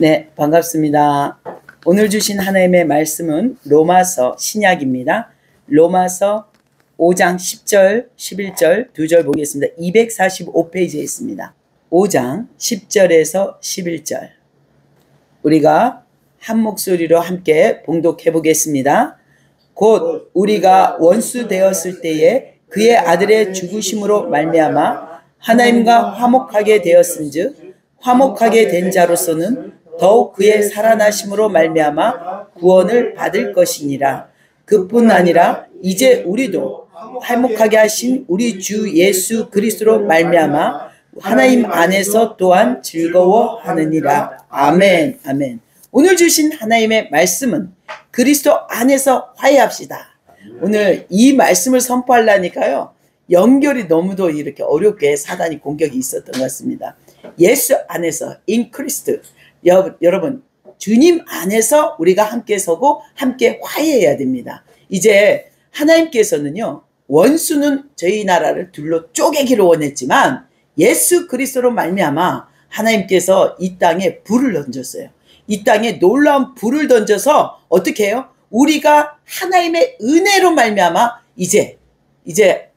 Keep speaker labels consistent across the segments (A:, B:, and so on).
A: 네, 반갑습니다. 오늘 주신 하나님의 말씀은 로마서 신약입니다. 로마서 5장 10절, 11절, 2절 보겠습니다. 245페이지에 있습니다. 5장 10절에서 11절. 우리가 한 목소리로 함께 봉독해 보겠습니다. 곧 우리가 원수 되었을 때에 그의 아들의 죽으심으로 말미암아 하나님과 화목하게 되었은즉 화목하게 된 자로서는 더욱 그의 살아나심으로 말미암아 구원을 받을 것이니라. 그뿐 아니라 이제 우리도 화목하게 하신 우리 주 예수 그리스도로 말미암아 하나님 안에서 또한 즐거워하느니라. 아멘. 아멘. 오늘 주신 하나님의 말씀은 그리스도 안에서 화해합시다. 오늘 이 말씀을 선포하려니까요, 연결이 너무도 이렇게 어렵게 사단이 공격이 있었던 것 같습니다. 예수 안에서 in Christ. 여러분, 주님 안에서 우리가 함께 서고 함께 화해해야 됩니다. 이제 하나님께서는요, 원수는 저희 나라를 둘로 쪼개기를 원했지만 예수 그리스도로 말미암아 하나님께서 이 땅에 불을 던졌어요. 이 땅에 놀라운 불을 던져서 어떻게 해요? 우리가 하나님의 은혜로 말미암아 이제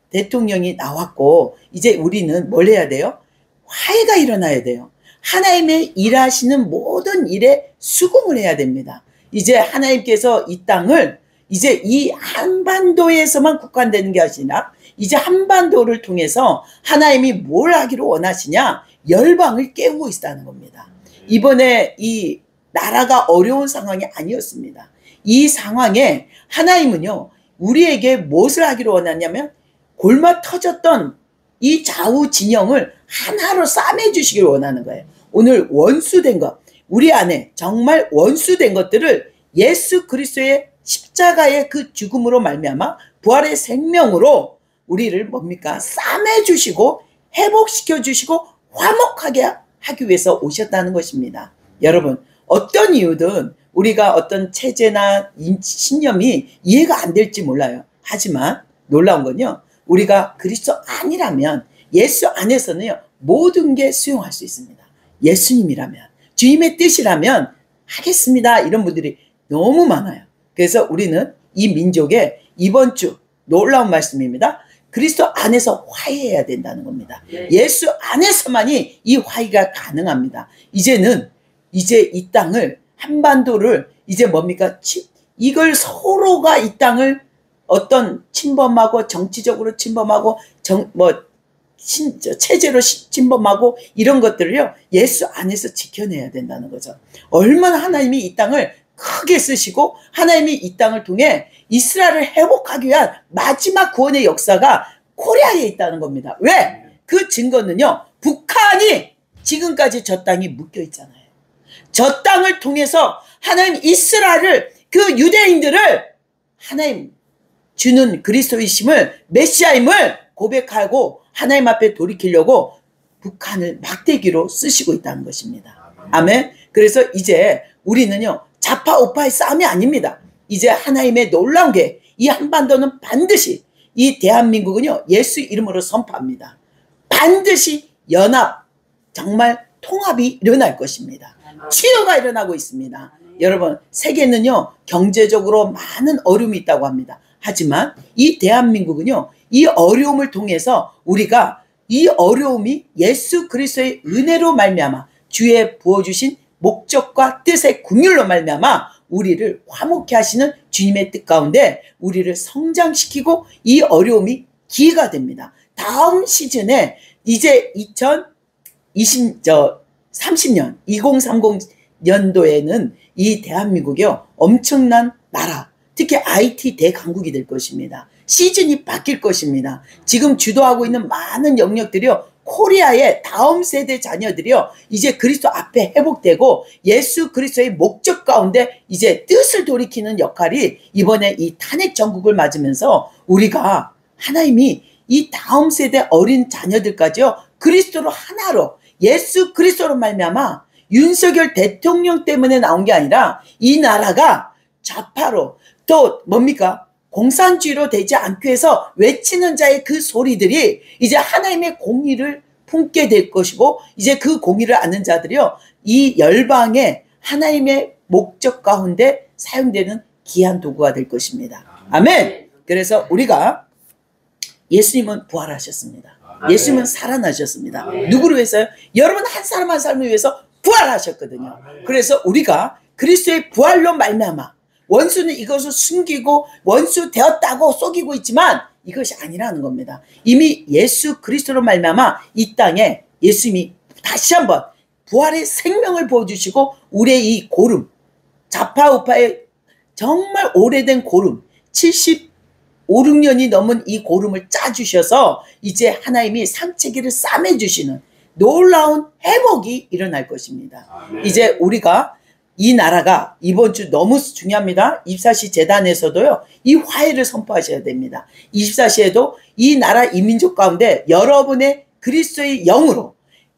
A: 대통령이 나왔고, 이제 우리는 뭘 해야 돼요? 화해가 일어나야 돼요. 하나님의 일하시는 모든 일에 수긍을 해야 됩니다. 이제 하나님께서 이 땅을 이제 이 한반도에서만 국한되는 게 아니라 이제 한반도를 통해서 하나님이 뭘 하기로 원하시냐? 열방을 깨우고 있다는 겁니다. 이번에 이 나라가 어려운 상황이 아니었습니다. 이 상황에 하나님은요, 우리에게 무엇을 하기로 원하냐면 골마 터졌던 이 좌우 진영을 하나로 싸매주시기를 원하는 거예요. 오늘 원수된 것, 우리 안에 정말 원수된 것들을 예수 그리스도의 십자가의 그 죽음으로 말미암아 부활의 생명으로 우리를 뭡니까? 싸매주시고 회복시켜주시고 화목하게 하기 위해서 오셨다는 것입니다. 여러분, 어떤 이유든 우리가 어떤 체제나 신념이 이해가 안 될지 몰라요. 하지만 놀라운 건요, 우리가 그리스도 아니라면 예수 안에서는요, 모든 게 수용할 수 있습니다. 예수님이라면, 주님의 뜻이라면 하겠습니다. 이런 분들이 너무 많아요. 그래서 우리는 이 민족의 이번 주 놀라운 말씀입니다. 그리스도 안에서 화해해야 된다는 겁니다. 예수 안에서만이 이 화해가 가능합니다. 이제 이 땅을, 한반도를 이제 뭡니까? 이걸 서로가 이 땅을 어떤 침범하고 정치적으로 침범하고 체제로 침범하고 이런 것들을요, 예수 안에서 지켜내야 된다는 거죠. 얼마나 하나님이 이 땅을 크게 쓰시고 하나님이 이 땅을 통해 이스라엘을 회복하기 위한 마지막 구원의 역사가 코리아에 있다는 겁니다. 왜? 그 증거는요, 북한이 지금까지 저 땅이 묶여 있잖아요. 저 땅을 통해서 하나님 이스라엘을, 그 유대인들을 하나님 주는 그리스도이심을, 메시아임을 고백하고 하나님 앞에 돌이키려고 북한을 막대기로 쓰시고 있다는 것입니다. 아멘. 그래서 이제 우리는요, 좌파 우파의 싸움이 아닙니다. 이제 하나님의 놀라운 게, 이 한반도는 반드시, 이 대한민국은요, 예수 이름으로 선포합니다. 반드시 연합, 정말 통합이 일어날 것입니다. 치유가 일어나고 있습니다. 여러분, 세계는요, 경제적으로 많은 어려움이 있다고 합니다. 하지만 이 대한민국은요, 이 어려움을 통해서 우리가 이 어려움이 예수 그리스도의 은혜로 말미암아 주의 부어주신 목적과 뜻의 긍휼로 말미암아 우리를 화목케 하시는 주님의 뜻 가운데 우리를 성장시키고 이 어려움이 기회가 됩니다. 다음 시즌에 이제 2030년 2030년도에는 이 대한민국이요, 엄청난 나라, 특히 IT 대강국이 될 것입니다. 시즌이 바뀔 것입니다. 지금 주도하고 있는 많은 영역들이요, 코리아의 다음 세대 자녀들이요, 이제 그리스도 앞에 회복되고 예수 그리스도의 목적 가운데 이제 뜻을 돌이키는 역할이 이번에 이 탄핵 정국을 맞으면서 우리가 하나님이 이 다음 세대 어린 자녀들까지요, 그리스도로 하나로, 예수 그리스도로 말미암아 윤석열 대통령 때문에 나온 게 아니라 이 나라가 좌파로 또 뭡니까? 공산주의로 되지 않기 위해서 외치는 자의 그 소리들이 이제 하나님의 공의를 품게 될 것이고, 이제 그 공의를 아는 자들이요, 이 열방에 하나님의 목적 가운데 사용되는 귀한 도구가 될 것입니다. 아멘. 그래서 우리가 예수님은 부활하셨습니다. 예수님은 살아나셨습니다. 누구를 위해서요? 여러분 한 사람 한 사람을 위해서 부활하셨거든요. 그래서 우리가 그리스도의 부활로 말미암아 원수는 이것을 숨기고 원수 되었다고 속이고 있지만 이것이 아니라는 겁니다. 이미 예수 그리스도로 말미암아 이 땅에 예수님이 다시 한번 부활의 생명을 보여주시고 우리의 이 고름, 좌파우파의 정말 오래된 고름, 75, 6년이 넘은 이 고름을 짜주셔서 이제 하나님이 상체기를 싸매주시는 놀라운 회복이 일어날 것입니다. 이제 우리가 이 나라가 이번 주 너무 중요합니다. 24시 재단에서도요, 이 화해를 선포하셔야 됩니다. 24시에도 이 나라 이민족 가운데 여러분의 그리스도의 영으로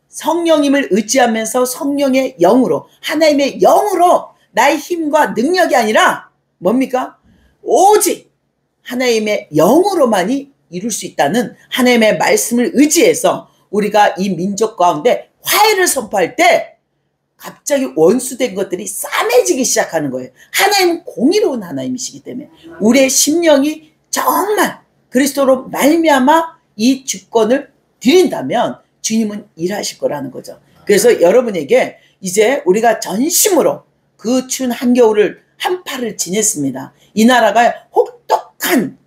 A: 성령님을 의지하면서 성령의 영으로 하나님의 영으로 나의 힘과 능력이 아니라 뭡니까? 오직 하나님의 영으로만이 이룰 수 있다는 하나님의 말씀을 의지해서 우리가 이 민족 가운데 화해를 선포할 때 갑자기 원수된 것들이 싸매지기 시작하는 거예요. 하나님은 공의로운 하나님이시기 때문에 우리의 심령이 정말 그리스도로 말미암아 이 주권을 드린다면 주님은 일하실 거라는 거죠. 그래서 여러분에게 이제 우리가 전심으로 그 추운 한겨울을 한파를 지냈습니다. 이 나라가 혹독한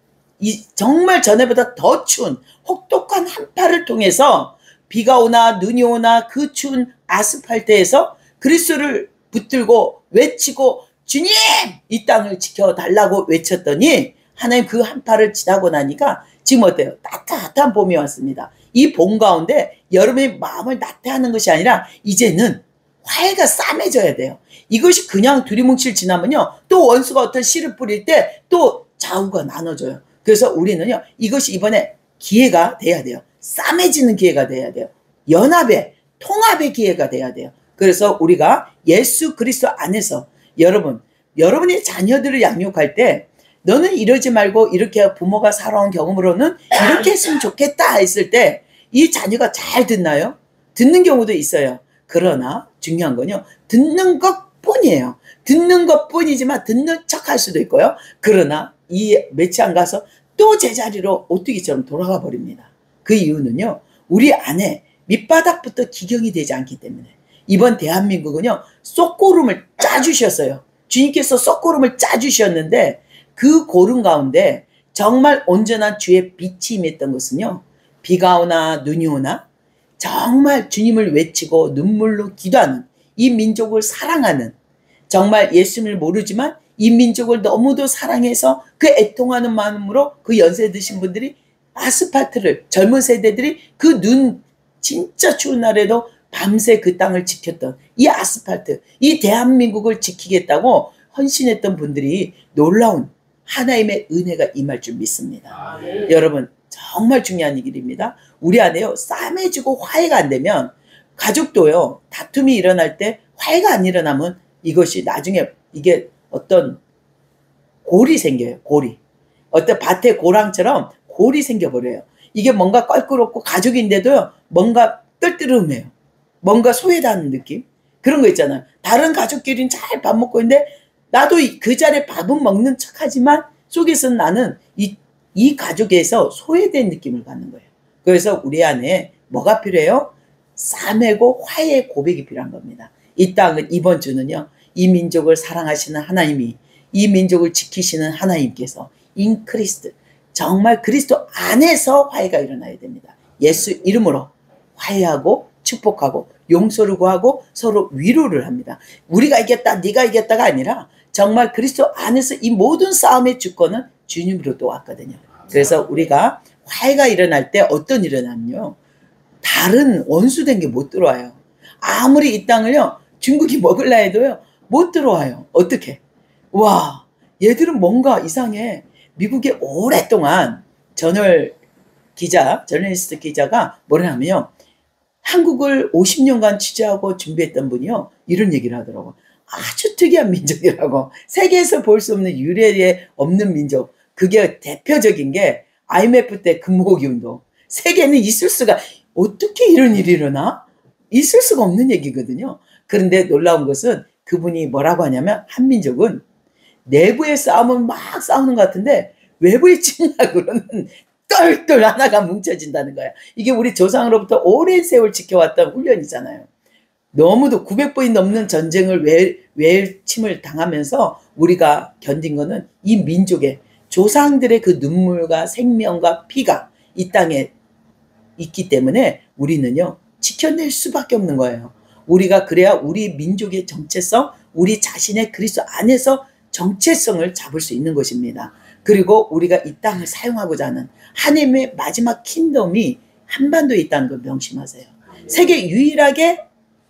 A: 정말 전에보다 더 추운 혹독한 한파를 통해서 비가 오나 눈이 오나 그 추운 아스팔트에서 그리스도를 붙들고 외치고 주님 이 땅을 지켜달라고 외쳤더니 하나님 그 한파를 지나고 나니까 지금 어때요? 따뜻한 봄이 왔습니다. 이 봄 가운데 여러분의 마음을 나태하는 것이 아니라 이제는 화해가 싸매져야 돼요. 이것이 그냥 두리뭉실 지나면요 또 원수가 어떤 씨를 뿌릴 때 또 좌우가 나눠져요. 그래서 우리는요 이것이 이번에 기회가 돼야 돼요. 싸매지는 기회가 돼야 돼요. 연합의 통합의 기회가 돼야 돼요. 그래서 우리가 예수 그리스도 안에서 여러분의 자녀들을 양육할 때 너는 이러지 말고 이렇게 부모가 살아온 경험으로는 이렇게 했으면 좋겠다 했을 때 이 자녀가 잘 듣나요? 듣는 경우도 있어요. 그러나 중요한 건요 듣는 것뿐이에요. 듣는 것뿐이지만 듣는 척할 수도 있고요. 그러나 이 며칠 안 가서 또 제자리로 오뚜기처럼 돌아가 버립니다. 그 이유는요 우리 안에 밑바닥부터 기경이 되지 않기 때문에 이번 대한민국은요 쏙고름을 짜주셨어요. 주님께서 쏙고름을 짜주셨는데 그 고름 가운데 정말 온전한 주의 빛이 임했던 것은요 비가 오나 눈이 오나 정말 주님을 외치고 눈물로 기도하는 이 민족을 사랑하는 정말 예수님을 모르지만 이 민족을 너무도 사랑해서 그 애통하는 마음으로 그 연세 드신 분들이 아스팔트를 젊은 세대들이 그 눈 진짜 추운 날에도 밤새 그 땅을 지켰던 이 아스팔트 이 대한민국을 지키겠다고 헌신했던 분들이 놀라운 하나님의 은혜가 임할 줄 믿습니다. 여러분 정말 중요한 일입니다. 우리 안에요 싸매지고 화해가 안 되면 가족도요 다툼이 일어날 때 화해가 안 일어나면 이것이 나중에 이게 어떤 골이 생겨요. 골이 어떤 밭의 고랑처럼 골이 생겨버려요. 이게 뭔가 껄끄럽고 가족인데도요 뭔가 뜰뜨름해요. 뭔가 소외당하는 느낌 그런 거 있잖아요. 다른 가족끼리는 잘 밥 먹고 있는데 나도 그 자리에 밥은 먹는 척하지만 속에서는 나는 이 가족에서 소외된 느낌을 받는 거예요. 그래서 우리 안에 뭐가 필요해요? 싸매고 화해의 고백이 필요한 겁니다. 이 땅은 이번 주는요 이 민족을 사랑하시는 하나님이 이 민족을 지키시는 하나님께서 인크리스트 정말 그리스도 안에서 화해가 일어나야 됩니다. 예수 이름으로 화해하고 축복하고 용서를 구하고 서로 위로를 합니다. 우리가 이겼다 네가 이겼다가 아니라 정말 그리스도 안에서 이 모든 싸움의 주권은 주님으로도 왔거든요. 그래서 우리가 화해가 일어날 때 어떤 일이 일어나면요 다른 원수된 게 못 들어와요. 아무리 이 땅을요 중국이 먹으려 해도요 못 들어와요. 어떻게? 와 얘들은 뭔가 이상해. 미국에 오랫동안 저널리스트 기자가 뭐냐면요 한국을 50년간 취재하고 준비했던 분이요 이런 얘기를 하더라고요. 아주 특이한 민족이라고. 세계에서 볼 수 없는 유례에 없는 민족. 그게 대표적인 게 IMF 때 금고기 운동. 세계는 있을 수가 어떻게 이런 일이 일어나? 있을 수가 없는 얘기거든요. 그런데 놀라운 것은 그분이 뭐라고 하냐면 한민족은 내부의 싸움은 막 싸우는 것 같은데 외부의 침략으로는 똘똘 하나가 뭉쳐진다는 거야. 이게 우리 조상으로부터 오랜 세월 지켜왔던 훈련이잖아요. 너무도 900번이 넘는 전쟁을 외침을 당하면서 우리가 견딘 거는 이 민족의 조상들의 그 눈물과 생명과 피가 이 땅에 있기 때문에 우리는요 지켜낼 수밖에 없는 거예요. 우리가 그래야 우리 민족의 정체성, 우리 자신의 그리스도 안에서 정체성을 잡을 수 있는 것입니다. 그리고 우리가 이 땅을 사용하고자 하는 하나님의 마지막 킹덤이 한반도에 있다는 걸 명심하세요. 세계 유일하게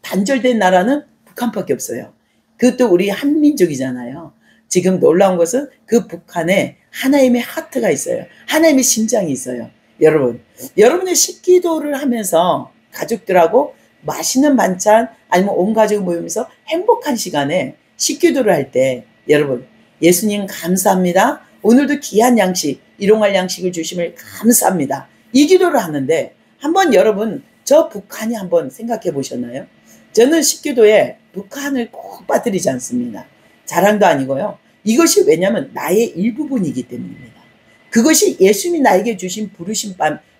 A: 단절된 나라는 북한밖에 없어요. 그것도 우리 한민족이잖아요. 지금 놀라운 것은 그 북한에 하나님의 하트가 있어요. 하나님의 심장이 있어요. 여러분, 여러분의 식기도를 하면서 가족들하고 맛있는 반찬 아니면 온 가족이 모이면서 행복한 시간에 식기도를 할 때 여러분 예수님 감사합니다. 오늘도 귀한 양식, 일용할 양식을 주심을 감사합니다. 이 기도를 하는데 한번 여러분 저 북한이 한번 생각해 보셨나요? 저는 식기도에 북한을 꼭 빠뜨리지 않습니다. 자랑도 아니고요. 이것이 왜냐하면 나의 일부분이기 때문입니다. 그것이 예수님이 나에게 주신 부르심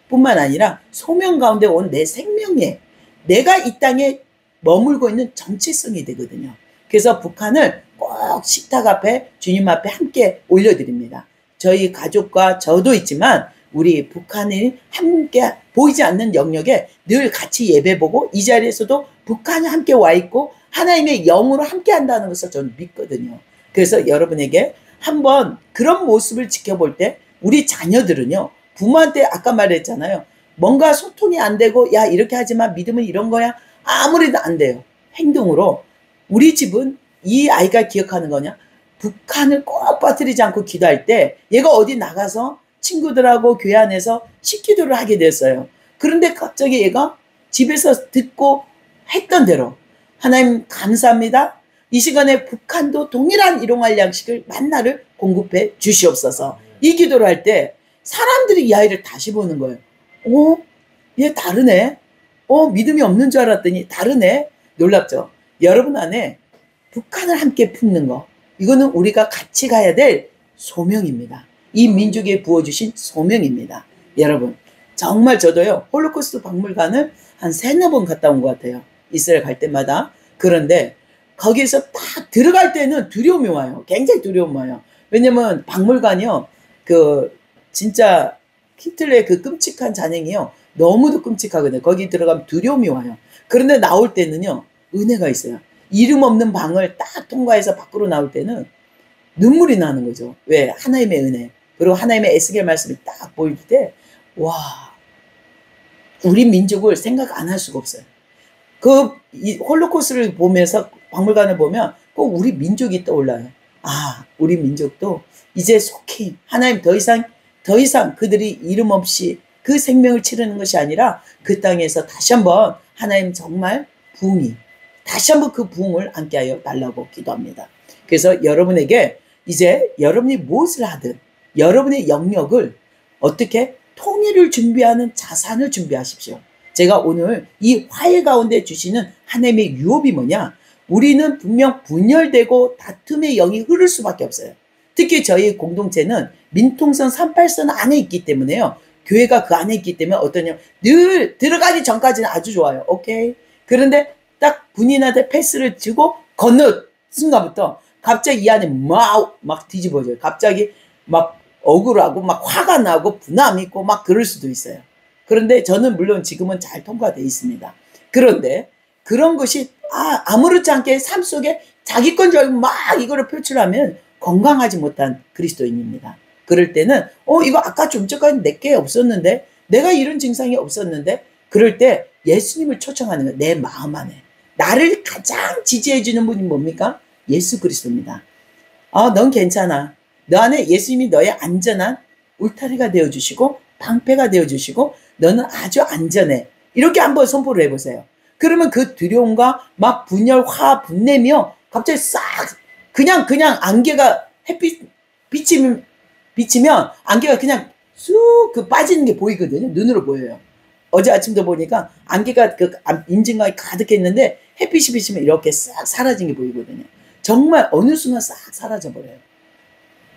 A: 뿐만 아니라 소명 가운데 온 내 생명에 내가 이 땅에 머물고 있는 정체성이 되거든요. 그래서 북한을 꼭 식탁 앞에 주님 앞에 함께 올려드립니다. 저희 가족과 저도 있지만 우리 북한이 함께 보이지 않는 영역에 늘 같이 예배보고 이 자리에서도 북한이 함께 와 있고 하나님의 영으로 함께 한다는 것을 저는 믿거든요. 그래서 여러분에게 한번 그런 모습을 지켜볼 때 우리 자녀들은요 부모한테 아까 말했잖아요. 뭔가 소통이 안 되고 야 이렇게 하지마 믿음은 이런 거야 아무래도 안 돼요. 행동으로 우리 집은 이 아이가 기억하는 거냐 북한을 꼭 빠뜨리지 않고 기도할 때 얘가 어디 나가서 친구들하고 교회 안에서 식기도를 하게 됐어요. 그런데 갑자기 얘가 집에서 듣고 했던 대로 하나님 감사합니다. 이 시간에 북한도 동일한 일용할 양식을 만나를 공급해 주시옵소서. 이 기도를 할 때 사람들이 이 아이를 다시 보는 거예요. 얘 다르네. 믿음이 없는 줄 알았더니 다르네. 놀랍죠? 여러분 안에 북한을 함께 품는 거 이거는 우리가 같이 가야 될 소명입니다. 이 민족에 부어주신 소명입니다. 여러분 정말 저도요 홀로코스트 박물관을 한 3-4번 갔다 온 것 같아요. 이스라엘 갈 때마다. 그런데 거기에서 딱 들어갈 때는 두려움이 와요. 굉장히 두려움이 와요. 왜냐면 박물관이요 진짜 히틀러의 그 끔찍한 잔행이요 너무도 끔찍하거든요. 거기 들어가면 두려움이 와요. 그런데 나올 때는요 은혜가 있어요. 이름 없는 방을 딱 통과해서 밖으로 나올 때는 눈물이 나는 거죠. 왜? 하나님의 은혜. 그리고 하나님의 에스겔 말씀이 딱 보일 때, 와, 우리 민족을 생각 안 할 수가 없어요. 이 홀로코스트를 보면서 박물관을 보면 꼭 우리 민족이 떠올라요. 아, 우리 민족도 이제 속히 하나님 더 이상 그들이 이름 없이 그 생명을 치르는 것이 아니라 그 땅에서 다시 한번 하나님 정말 부흥이 다시 한번 그 부흥을 함께 하여 달라고 기도합니다. 그래서 여러분에게 이제 여러분이 무엇을 하든 여러분의 영역을 어떻게 통일을 준비하는 자산을 준비하십시오. 제가 오늘 이 화해 가운데 주시는 하나님의 유업이 뭐냐? 우리는 분명 분열되고 다툼의 영이 흐를 수밖에 없어요. 특히 저희 공동체는 민통선 38선 안에 있기 때문에요. 교회가 그 안에 있기 때문에 어떠냐? 늘 들어가기 전까지는 아주 좋아요. 오케이. 그런데 딱 군인한테 패스를 주고 건너 순간부터 갑자기 이 안에 막 뒤집어져요. 갑자기 막 억울하고 막 화가 나고 분함이 있고 막 그럴 수도 있어요. 그런데 저는 물론 지금은 잘 통과되어 있습니다. 그런데 그런 것이 아무렇지 않게 삶 속에 자기 건 줄 알고 막 이거를 표출하면 건강하지 못한 그리스도인입니다. 그럴 때는 이거 아까 좀 전까지 내게 없었는데 내가 이런 증상이 없었는데 그럴 때 예수님을 초청하는 거예요. 내 마음 안에. 나를 가장 지지해 주는 분이 뭡니까? 예수 그리스도입니다. 넌 괜찮아. 너 안에 예수님이 너의 안전한 울타리가 되어주시고 방패가 되어주시고 너는 아주 안전해. 이렇게 한번 선포를 해보세요. 그러면 그 두려움과 막 분열, 화, 분내며 갑자기 싹 그냥 안개가 햇빛 비치면 안개가 그냥 쑥 빠지는 게 보이거든요. 눈으로 보여요. 어제 아침도 보니까 안개가 인증강이 가득했는데 햇빛이 비치면 이렇게 싹 사라진 게 보이거든요. 정말 어느 순간 싹 사라져버려요.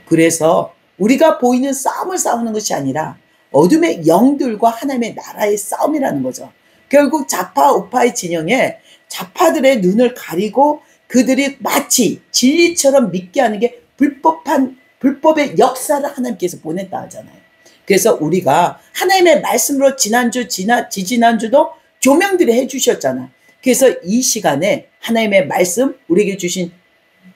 A: 그래서 우리가 보이는 싸움을 싸우는 것이 아니라 어둠의 영들과 하나님의 나라의 싸움이라는 거죠. 결국 좌파 우파의 진영에 좌파들의 눈을 가리고 그들이 마치 진리처럼 믿게 하는 게 불법의 역사를 하나님께서 보냈다 하잖아요. 그래서 우리가 하나님의 말씀으로 지지난주도 조명들이 해주셨잖아요. 그래서 이 시간에 하나님의 말씀 우리에게 주신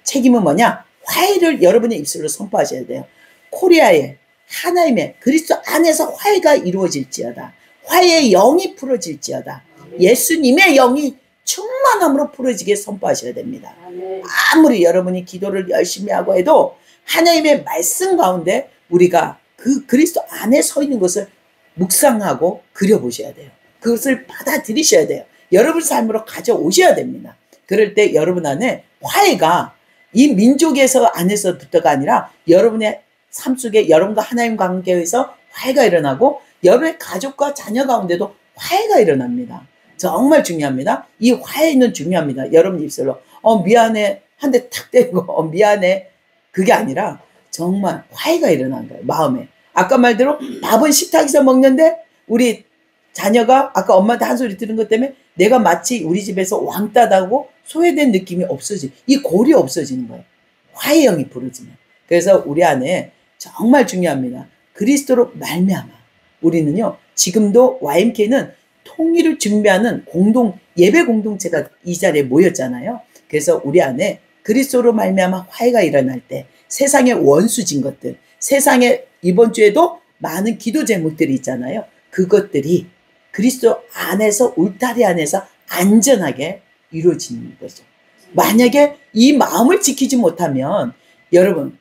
A: 책임은 뭐냐? 화해를 여러분의 입술로 선포하셔야 돼요. 코리아에 하나님의 그리스도 안에서 화해가 이루어질지어다. 화해의 영이 풀어질지어다. 예수님의 영이 충만함으로 풀어지게 선포하셔야 됩니다. 아무리 여러분이 기도를 열심히 하고 해도 하나님의 말씀 가운데 우리가 그 그리스도 안에 서 있는 것을 묵상하고 그려보셔야 돼요. 그것을 받아들이셔야 돼요. 여러분 삶으로 가져오셔야 됩니다. 그럴 때 여러분 안에 화해가 이 민족에서 안에서부터가 아니라 여러분의 삶 속에 여러분과 하나님 관계에서 화해가 일어나고 여러분의 가족과 자녀 가운데도 화해가 일어납니다. 정말 중요합니다. 이 화해는 중요합니다. 여러분 입술로 미안해 한 대 탁 때리고 미안해 그게 아니라 정말 화해가 일어난 거예요. 마음에. 아까 말대로 밥은 식탁에서 먹는데 우리 자녀가 아까 엄마한테 한 소리 들은 것 때문에 내가 마치 우리 집에서 왕따다고 소외된 느낌이 이 골이 없어지는 거예요. 화해의 영이 부러지면. 그래서 우리 안에 정말 중요합니다. 그리스도로 말미암아 우리는요 지금도 YMK는 통일을 준비하는 예배 공동체가 이 자리에 모였잖아요. 그래서 우리 안에 그리스도로 말미암아 화해가 일어날 때 세상의 원수진 것들, 세상에 이번 주에도 많은 기도 제목들이 있잖아요. 그것들이 그리스도 안에서 울타리 안에서 안전하게 이루어지는 거죠. 만약에 이 마음을 지키지 못하면 여러분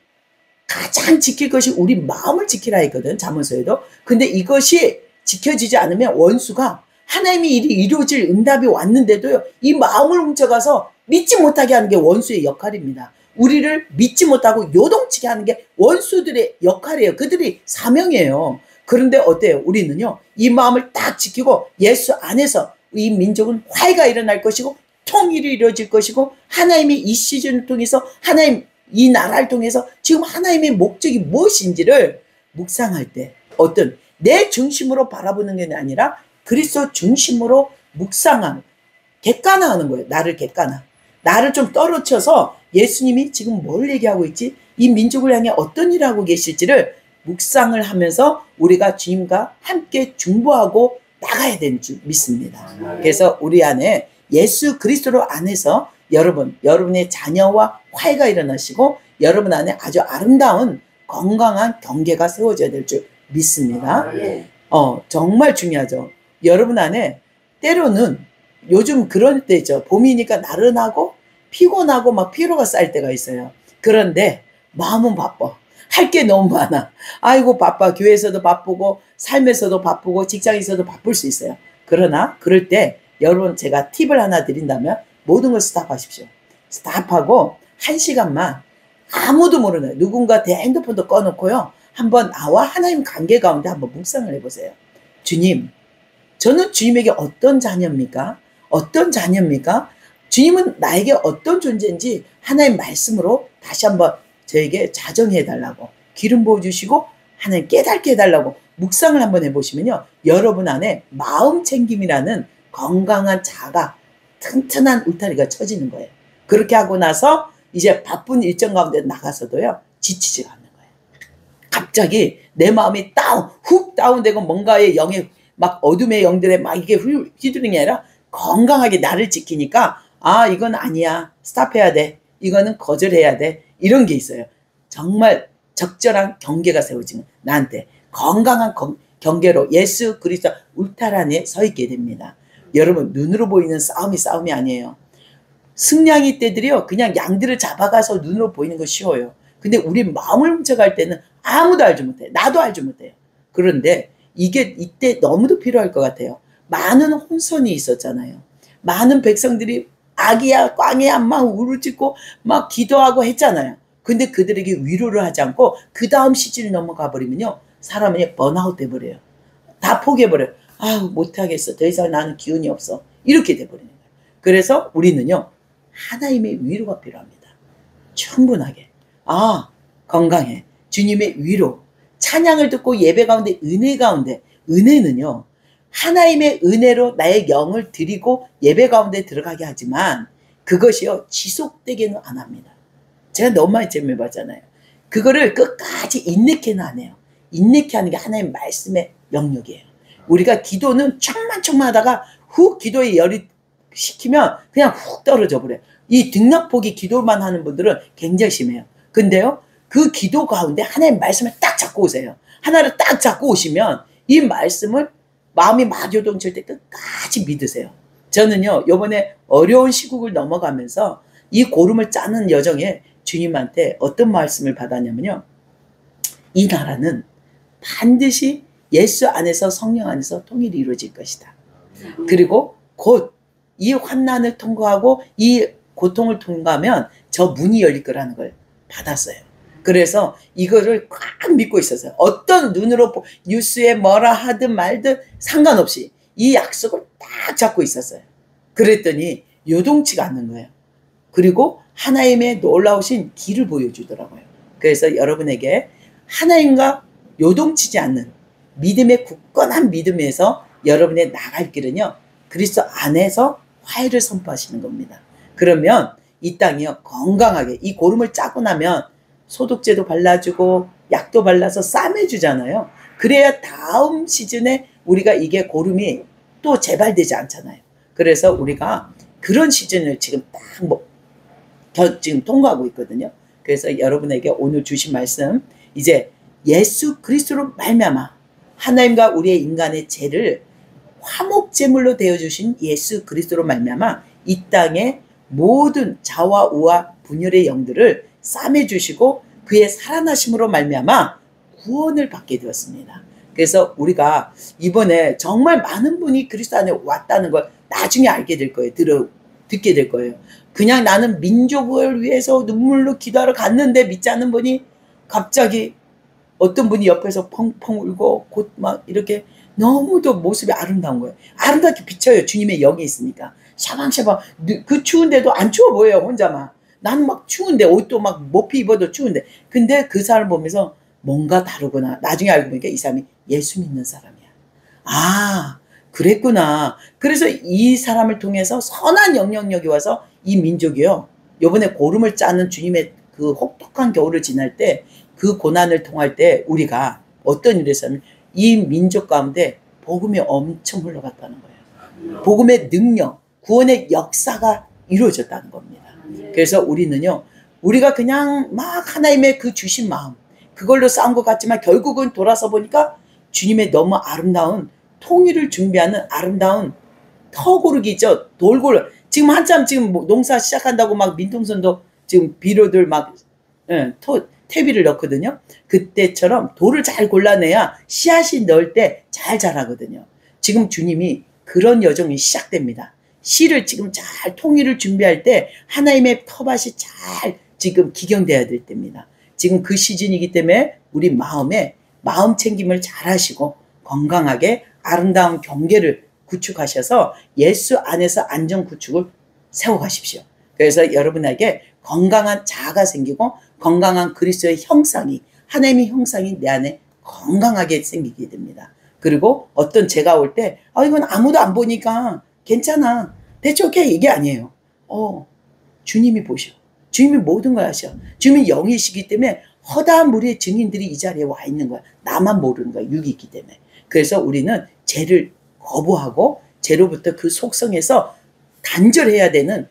A: 가장 지킬 것이 우리 마음을 지키라 했거든 잠언서에도. 근데 이것이 지켜지지 않으면 원수가 하나님의 일이 이루어질 응답이 왔는데도요 이 마음을 훔쳐가서 믿지 못하게 하는 게 원수의 역할입니다. 우리를 믿지 못하고 요동치게 하는 게 원수들의 역할이에요. 그들이 사명이에요. 그런데 어때요? 우리는요 이 마음을 딱 지키고 예수 안에서 이 민족은 화해가 일어날 것이고 통일이 이루어질 것이고 하나님이 이 시즌을 통해서 하나님 이 나라를 통해서 지금 하나님의 목적이 무엇인지를 묵상할 때 어떤 내 중심으로 바라보는 게 아니라 그리스도 중심으로 묵상하는 객관화하는 거예요. 나를 객관화. 나를 좀 떨어쳐서 예수님이 지금 뭘 얘기하고 있지? 이 민족을 향해 어떤 일을 하고 계실지를 묵상을 하면서 우리가 주님과 함께 중보하고 나가야 되는 줄 믿습니다. 그래서 우리 안에 예수 그리스도 안에서 여러분의 자녀와 화해가 일어나시고 여러분 안에 아주 아름다운 건강한 경계가 세워져야 될 줄 믿습니다. 정말 중요하죠. 여러분 안에 때로는 요즘 그런 때죠. 봄이니까 나른하고 피곤하고 막 피로가 쌓일 때가 있어요. 그런데 마음은 바빠. 할 게 너무 많아. 아이고 바빠. 교회에서도 바쁘고 삶에서도 바쁘고 직장에서도 바쁠 수 있어요. 그러나 그럴 때 여러분 제가 팁을 하나 드린다면 모든 걸 스탑하십시오. 스탑하고 1시간만 아무도 모르는 누군가 내 핸드폰도 꺼놓고요. 한번 나와 하나님 관계 가운데 한번 묵상을 해보세요. 주님, 저는 주님에게 어떤 자녀입니까? 어떤 자녀입니까? 주님은 나에게 어떤 존재인지 하나님 말씀으로 다시 한번 저에게 자정해달라고 기름 부어주시고 하나님 깨닫게 해달라고 묵상을 한번 해보시면요. 여러분 안에 마음 챙김이라는 건강한 자가 튼튼한 울타리가 쳐지는 거예요. 그렇게 하고 나서 이제 바쁜 일정 가운데 나가서도요. 지치지가 않는 거예요. 갑자기 내 마음이 훅 다운되고 뭔가의 영에 막 어둠의 영들에 막 이게 휘두르는 게 아니라 건강하게 나를 지키니까 이건 아니야. 스탑해야 돼. 이거는 거절해야 돼. 이런 게 있어요. 정말 적절한 경계가 세워지는 나한테 건강한 경계로 예수 그리스도 울타리 안에 서 있게 됩니다. 여러분 눈으로 보이는 싸움이 아니에요. 승냥이 떼들이요 그냥 양들을 잡아가서 눈으로 보이는 거 쉬워요. 근데 우리 마음을 훔쳐갈 때는 아무도 알지 못해. 나도 알지 못해요. 그런데 이게 이때 너무도 필요할 것 같아요. 많은 혼선이 있었잖아요. 많은 백성들이 악이야 꽝이야 막 울어짖고 막 기도하고 했잖아요. 근데 그들에게 위로를 하지 않고 그 다음 시즌을 넘어가 버리면요. 사람이 번아웃 돼버려요. 다 포기해버려요. 못하겠어. 더 이상 나는 기운이 없어. 이렇게 돼버리는 거예요. 그래서 우리는요, 하나님의 위로가 필요합니다. 충분하게. 아, 건강해. 주님의 위로. 찬양을 듣고 예배 가운데, 은혜 가운데, 은혜는요, 하나님의 은혜로 나의 영을 드리고 예배 가운데 들어가게 하지만 그것이요, 지속되게는 안 합니다. 제가 너무 많이 재미봤잖아요. 그거를 끝까지 인내케는 안 해요. 인내케 하는 게 하나님의 말씀의 영역이에요. 우리가 기도는 충만 하다가 훅 기도에 열이 시키면 그냥 훅 떨어져 버려요. 이 등락포기 기도만 하는 분들은 굉장히 심해요. 근데요, 그 기도 가운데 하나님의 말씀을 딱 잡고 오세요. 하나를 딱 잡고 오시면 이 말씀을 마음이 막 요동칠 때 끝까지 믿으세요. 저는요, 요번에 어려운 시국을 넘어가면서 이 고름을 짜는 여정에 주님한테 어떤 말씀을 받았냐면요, 이 나라는 반드시 예수 안에서, 성령 안에서 통일이 이루어질 것이다. 그리고 곧 이 환난을 통과하고 이 고통을 통과하면 저 문이 열릴 거라는 걸 받았어요. 그래서 이거를 꽉 믿고 있었어요. 어떤 눈으로 뉴스에 뭐라 하든 말든 상관없이 이 약속을 딱 잡고 있었어요. 그랬더니 요동치가 않는 거예요. 그리고 하나님의 놀라우신 길을 보여주더라고요. 그래서 여러분에게 하나님과 요동치지 않는 믿음의 굳건한 믿음에서 여러분의 나갈 길은요, 그리스도 안에서 화해를 선포하시는 겁니다. 그러면 이 땅이요, 건강하게 이 고름을 짜고 나면 소독제도 발라주고 약도 발라서 싸매주잖아요. 그래야 다음 시즌에 우리가 이게 고름이 또 재발되지 않잖아요. 그래서 우리가 그런 시즌을 지금 지금 통과하고 있거든요. 그래서 여러분에게 오늘 주신 말씀, 이제 예수 그리스도로 말미암아 하나님과 우리의 인간의 죄를 화목제물로 되어주신 예수 그리스도로 말미암아 이 땅의 모든 자와 우와 분열의 영들을 싸매주시고 그의 살아나심으로 말미암아 구원을 받게 되었습니다. 그래서 우리가 이번에 정말 많은 분이 그리스도 안에 왔다는 걸 나중에 알게 될 거예요. 듣게 될 거예요. 그냥 나는 민족을 위해서 눈물로 기도하러 갔는데 믿지 않는 분이 갑자기 어떤 분이 옆에서 펑펑 울고 곧 막 이렇게 너무도 모습이 아름다운 거예요. 아름답게 비쳐요. 주님의 영이 있으니까. 샤방샤방. 그 추운데도 안 추워 보여요. 혼자만. 나는 막 추운데 옷도 막 못피 입어도 추운데. 근데 그 사람 보면서 뭔가 다르구나. 나중에 알고 보니까 이 사람이 예수 믿는 사람이야. 아, 그랬구나. 그래서 이 사람을 통해서 선한 영향력이 와서 이 민족이요, 요번에 고름을 짜는 주님의 그 혹독한 겨울을 지날 때, 그 고난을 통할 때 우리가 어떤 일을 했냐면 이 민족 가운데 복음이 엄청 흘러갔다는 거예요. 복음의 능력, 구원의 역사가 이루어졌다는 겁니다. 그래서 우리는요, 우리가 그냥 막 하나님의 그 주신 마음, 그걸로 싸운 것 같지만 결국은 돌아서 보니까 주님의 너무 아름다운 통일을 준비하는 아름다운 터고르기죠. 돌고르. 지금 한참 지금 농사 시작한다고 막 민통선도 지금 비료들 막 퇴비를 넣거든요. 그때처럼 돌을 잘 골라내야 씨앗이 넣을 때 잘 자라거든요. 지금 주님이 그런 여정이 시작됩니다. 씨를 지금 잘 통일을 준비할 때 하나님의 터밭이 잘 지금 기경돼야 될 때입니다. 지금 그 시즌이기 때문에 우리 마음 챙김을 잘 하시고 건강하게 아름다운 경계를 구축하셔서 예수 안에서 안전 구축을 세워가십시오. 그래서 여러분에게 건강한 자아가 생기고 건강한 그리스도의 형상이, 하나님의 형상이 내 안에 건강하게 생기게 됩니다. 그리고 어떤 죄가 올 때 이건 아무도 안 보니까 괜찮아, 대충 오케이, 이게 아니에요. 주님이 보셔. 주님이 모든 걸 아셔. 주님이 영이시기 때문에 허다한 무리의 증인들이 이 자리에 와 있는 거야. 나만 모르는 거야. 육이 있기 때문에. 그래서 우리는 죄를 거부하고 죄로부터 그 속성에서 단절해야 되는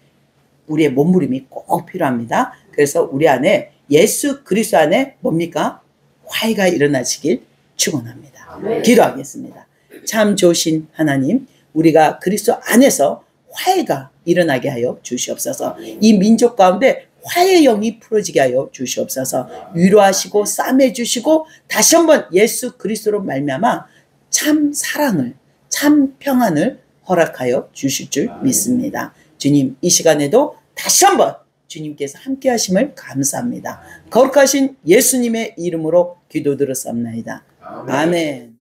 A: 우리의 몸부림이 꼭 필요합니다. 그래서 우리 안에 예수 그리스도 안에 뭡니까? 화해가 일어나시길 축원합니다. 기도하겠습니다. 참 좋으신 하나님, 우리가 그리스도 안에서 화해가 일어나게 하여 주시옵소서. 이 민족 가운데 화해의 영이 풀어지게 하여 주시옵소서. 위로하시고 싸매주시고 다시 한번 예수 그리스도로 말미암아 참 사랑을, 참 평안을 허락하여 주실 줄 믿습니다. 주님, 이 시간에도 다시 한번 주님께서 함께 하심을 감사합니다. 거룩하신 예수님의 이름으로 기도드렸사옵나이다. 아멘.